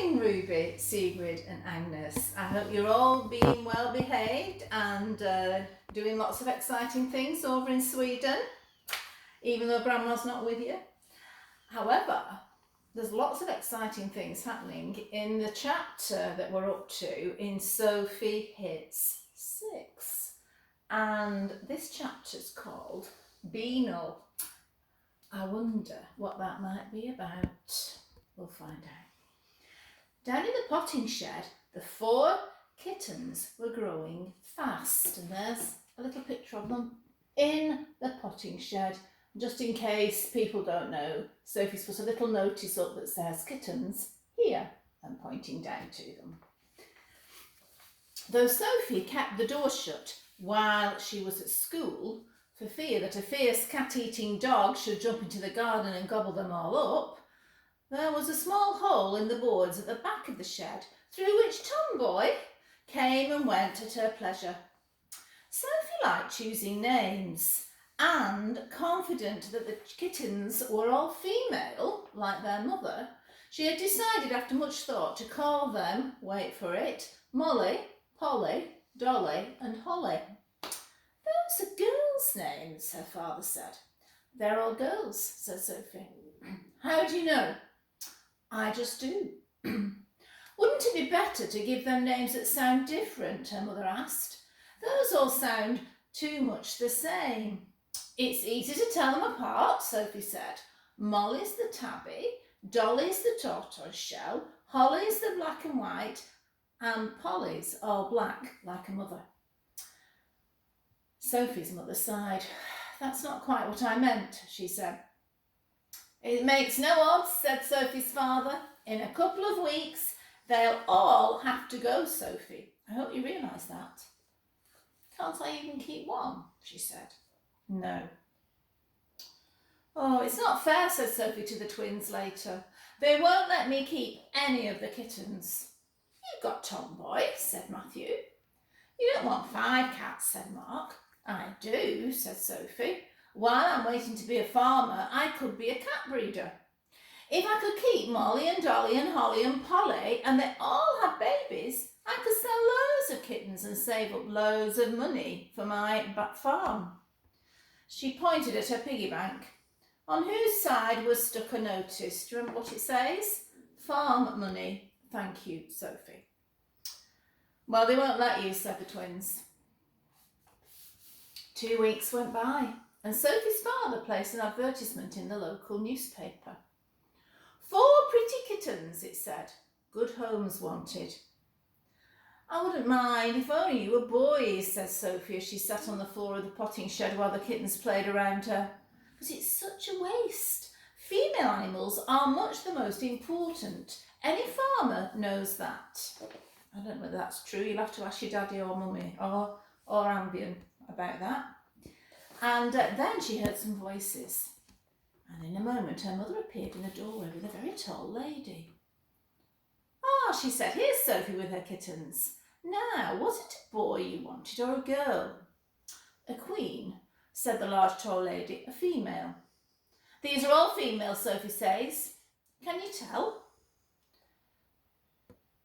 morning, Ruby, Sigrid and Agnes. I hope you're all being well behaved and doing lots of exciting things over in Sweden, even though Grandma's not with you. However, there's lots of exciting things happening in the chapter that we're up to in Sophie Hits Six. And this chapter's called Beano. I wonder what that might be about. We'll find out. Down in the potting shed, the 4 kittens were growing fast. And there's a little picture of them in the potting shed. Just in case people don't know, Sophie's put a little notice up that says kittens here and pointing down to them. Though Sophie kept the door shut while she was at school, for fear that a fierce cat-eating dog should jump into the garden and gobble them all up, there was a small hole in the boards at the back of the shed through which Tomboy came and went at her pleasure. Sophie liked choosing names, and confident that the kittens were all female, like their mother, she had decided after much thought to call them, wait for it, Molly, Polly, Dolly and Holly. Those are girls' names, her father said. They're all girls, said Sophie. How do you know? I just do. Wouldn't it be better to give them names that sound different, her mother asked. Those all sound too much the same. It's easy to tell them apart, Sophie said. Molly's the tabby, Dolly's the tortoise shell, Holly's the black and white, and Polly's all black like a mother. Sophie's mother sighed. That's not quite what I meant, she said. It makes no odds, said Sophie's father. In a couple of weeks, they'll all have to go, Sophie. I hope you realise that. Can't I even keep one? She said. No. Oh, it's not fair, said Sophie to the twins later. They won't let me keep any of the kittens. You've got Tomboy, said Matthew. You don't want 5 cats, said Mark. I do, said Sophie. While I'm waiting to be a farmer, I could be a cat breeder. If I could keep Molly and Dolly and Holly and Polly and they all had babies, I could sell loads of kittens and save up loads of money for my back farm. She pointed at her piggy bank, on whose side was stuck a notice. Do you remember what it says? Farm money. Thank you, Sophie. Well, they won't let you, said the twins. 2 weeks went by, and Sophie's father placed an advertisement in the local newspaper. 4 pretty kittens, it said. Good homes wanted. I wouldn't mind if only you were boys, said Sophie as she sat on the floor of the potting shed while the kittens played around her. But it's such a waste. Female animals are much the most important. Any farmer knows that. I don't know whether that's true. You'll have to ask your daddy or mummy or Ambien about that. And then she heard some voices. And in a moment her mother appeared in the doorway with a very tall lady. Ah, she said, here's Sophie with her kittens. Now, was it a boy you wanted or a girl? A queen, said the large tall lady, a female. These are all females, Sophie says. Can you tell?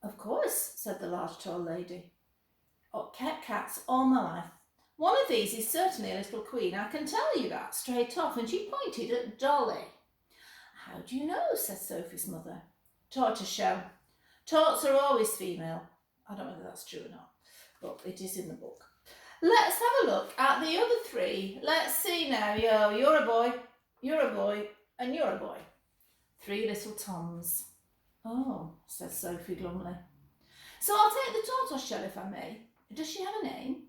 Of course, said the large tall lady. I've kept cats all my life. One of these is certainly a little queen, I can tell you that straight off, and she pointed at Dolly. How do you know, said Sophie's mother. Tortoise shell. Torts are always female. I don't know whether that's true or not, but it is in the book. Let's have a look at the other 3. Let's see now. You're a boy, and you're a boy. 3 little Toms. Oh, said Sophie glumly. So I'll take the tortoise shell if I may. Does she have a name?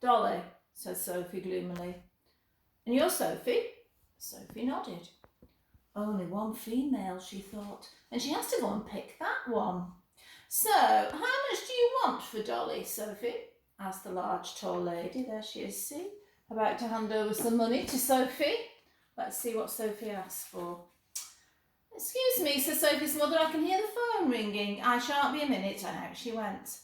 Dolly, said Sophie gloomily. And you're Sophie? Sophie nodded. Only one female, she thought, and she has to go and pick that one. So, how much do you want for Dolly, Sophie? Asked the large tall lady. There she is, see? About to hand over some money to Sophie. Let's see what Sophie asked for. Excuse me, said Sophie's mother, I can hear the phone ringing. I shan't be a minute. And out she went.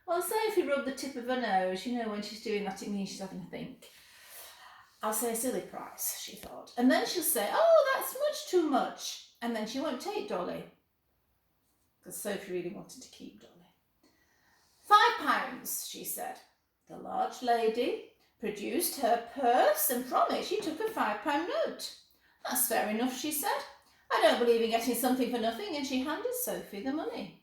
Well, Sophie rubbed the tip of her nose. You know, when she's doing that, it means she's having a think. I'll say a silly price, she thought. And then she'll say, oh, that's much too much. And then she won't take Dolly. because Sophie really wanted to keep Dolly. £5, she said. The large lady produced her purse and from it she took a £5 note. That's fair enough, she said. I don't believe in getting something for nothing, and she handed Sophie the money.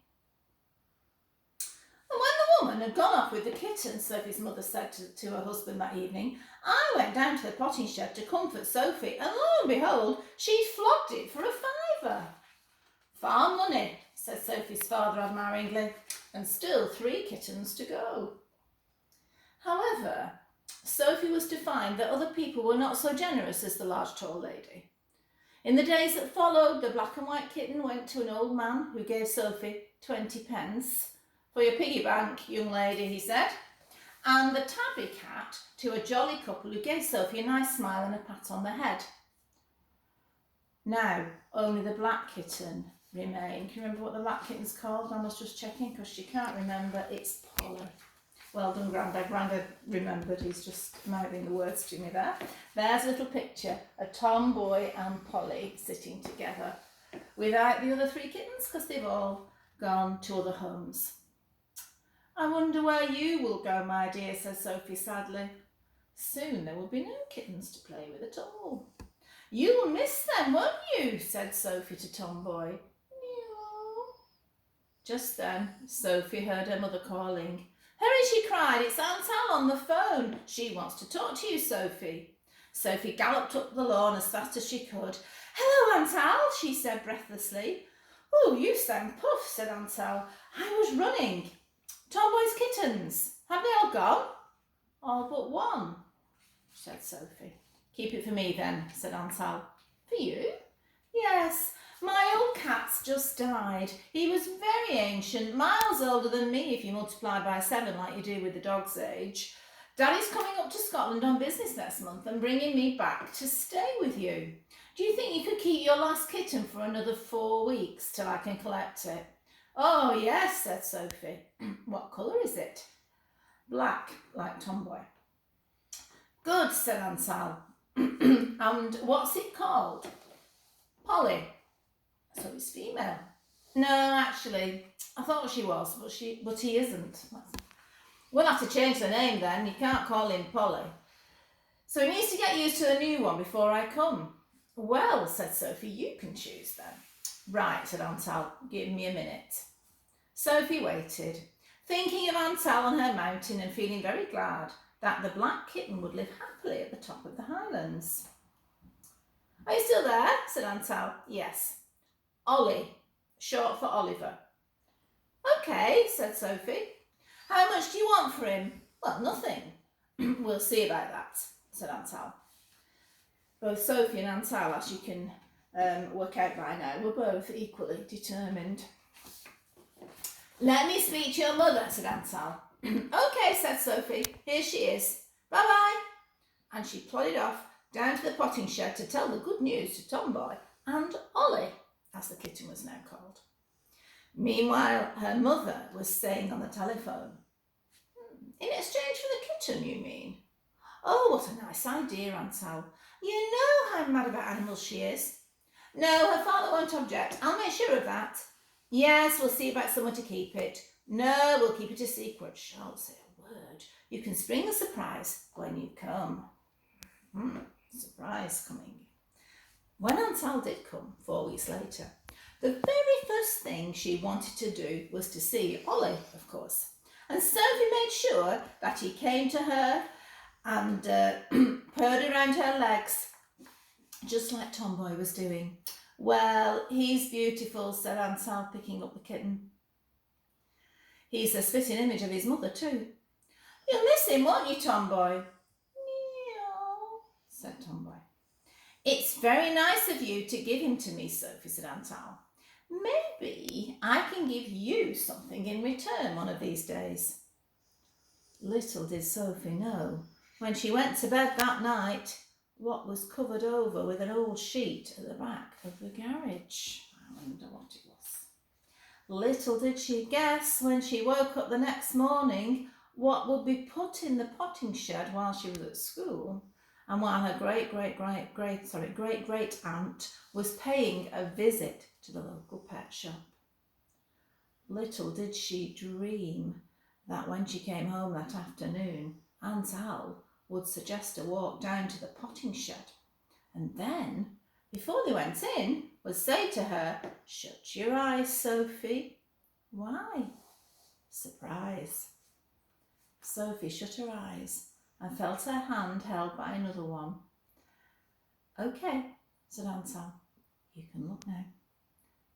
And when the woman had gone off with the kitten, Sophie's mother said to her husband that evening, I went down to the potting shed to comfort Sophie, and lo and behold, she'd flogged it for £5. Farm money, said Sophie's father admiringly, and still 3 kittens to go. However, Sophie was to find that other people were not so generous as the large tall lady. In the days that followed, the black and white kitten went to an old man who gave Sophie 20 pence. For your piggy bank, young lady, he said. And the tabby cat to a jolly couple who gave Sophie a nice smile and a pat on the head. Now, only the black kitten remained. Can you remember what the black kitten's called? I was just checking because she can't remember. It's Polly. Well done, Grandad. Grandad remembered. He's just mouthing the words to me there. There's a little picture of Tom, Boy and Polly sitting together without the other 3 kittens because they've all gone to other homes. I wonder where you will go, my dear, said Sophie sadly. Soon there will be no kittens to play with at all. You will miss them, won't you? Said Sophie to Tomboy. Meow. Just then, Sophie heard her mother calling. Hurry, she cried, it's Aunt Al on the phone. She wants to talk to you, Sophie. Sophie galloped up the lawn as fast as she could. Hello, Aunt Al, she said breathlessly. Oh, you sound puff, said Aunt Al. I was running. Tomboy's kittens, have they all gone? All but one, said Sophie. Keep it for me then, said Aunt Al. For you? Yes, my old cat's just died. He was very ancient, miles older than me if you multiply by 7 like you do with the dog's age. Daddy's coming up to Scotland on business next month and bringing me back to stay with you. Do you think you could keep your last kitten for another 4 weeks till I can collect it? Oh, yes, said Sophie. What colour is it? Black, like Tomboy. Good, said Aunt Al. And what's it called? Polly. So it's female. No, actually, I thought she was, but he isn't. We'll have to change the name then. You can't call him Polly. So he needs to get used to the new one before I come. Well, said Sophie, you can choose then. Right, said Aunt Al, give me a minute. Sophie waited, thinking of Aunt Al on her mountain and feeling very glad that the black kitten would live happily at the top of the Highlands. Are you still there? Said Aunt Al. Yes. Ollie, short for Oliver. Okay, said Sophie. How much do you want for him? Well, nothing. We'll see about that, said Aunt Al. Both Sophie and Aunt Al, as you can work out by now, were both equally determined. Let me speak to your mother, said Aunt Al. Okay, said Sophie. Here she is. Bye-bye. And she plodded off down to the potting shed to tell the good news to Tomboy and Ollie, as the kitten was now called. Meanwhile, her mother was saying on the telephone, in exchange for the kitten, you mean? Oh, what a nice idea, Aunt Al. You know how mad about animals she is. No, her father won't object. I'll make sure of that. Yes, we'll see about someone to keep it. No, we'll keep it a secret. Shan't say a word. You can spring a surprise when you come. Surprise coming. When Aunt Al did come 4 weeks later, the very first thing she wanted to do was to see Ollie, of course. And Sophie made sure that he came to her and purred around her legs, just like Tomboy was doing. Well, he's beautiful, said Aunt Al, picking up the kitten. He's a spitting image of his mother too. You'll miss him, won't you, Tomboy? Meow, said Tomboy. It's very nice of you to give him to me, Sophie, said Aunt Al. Maybe I can give you something in return one of these days. Little did Sophie know, when she went to bed that night, what was covered over with an old sheet at the back of the garage. I wonder what it was. Little did she guess when she woke up the next morning what would be put in the potting shed while she was at school and while her great-great-aunt was paying a visit to the local pet shop. little did she dream that when she came home that afternoon, Aunt Al would suggest a walk down to the potting shed, and then, before they went in, would say to her, "Shut your eyes, Sophie." Why? Surprise. Sophie shut her eyes and felt her hand held by another one. "Okay," said Aunt Al, "you can look now."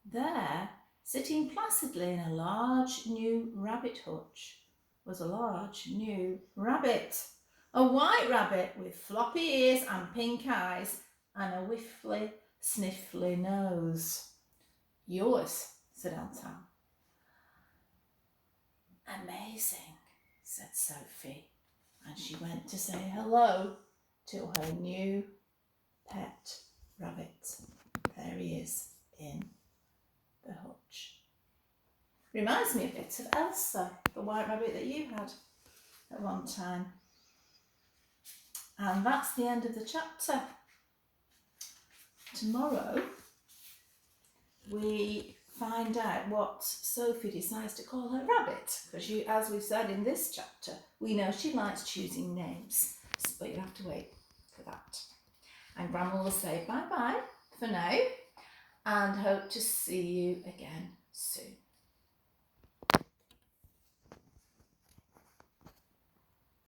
There, sitting placidly in a large new rabbit hutch, was a large new rabbit. A white rabbit with floppy ears and pink eyes and a whiffly, sniffly nose. "Yours," said Aunt Al. "Amazing," said Sophie, and she went to say hello to her new pet rabbit. There he is in the hutch. Reminds me a bit of Elsa, the white rabbit that you had at one time. And that's the end of the chapter. Tomorrow we find out what Sophie decides to call her rabbit, because as we've said in this chapter, we know she likes choosing names, but you have to wait for that. And Grandma will say bye-bye for now and hope to see you again soon.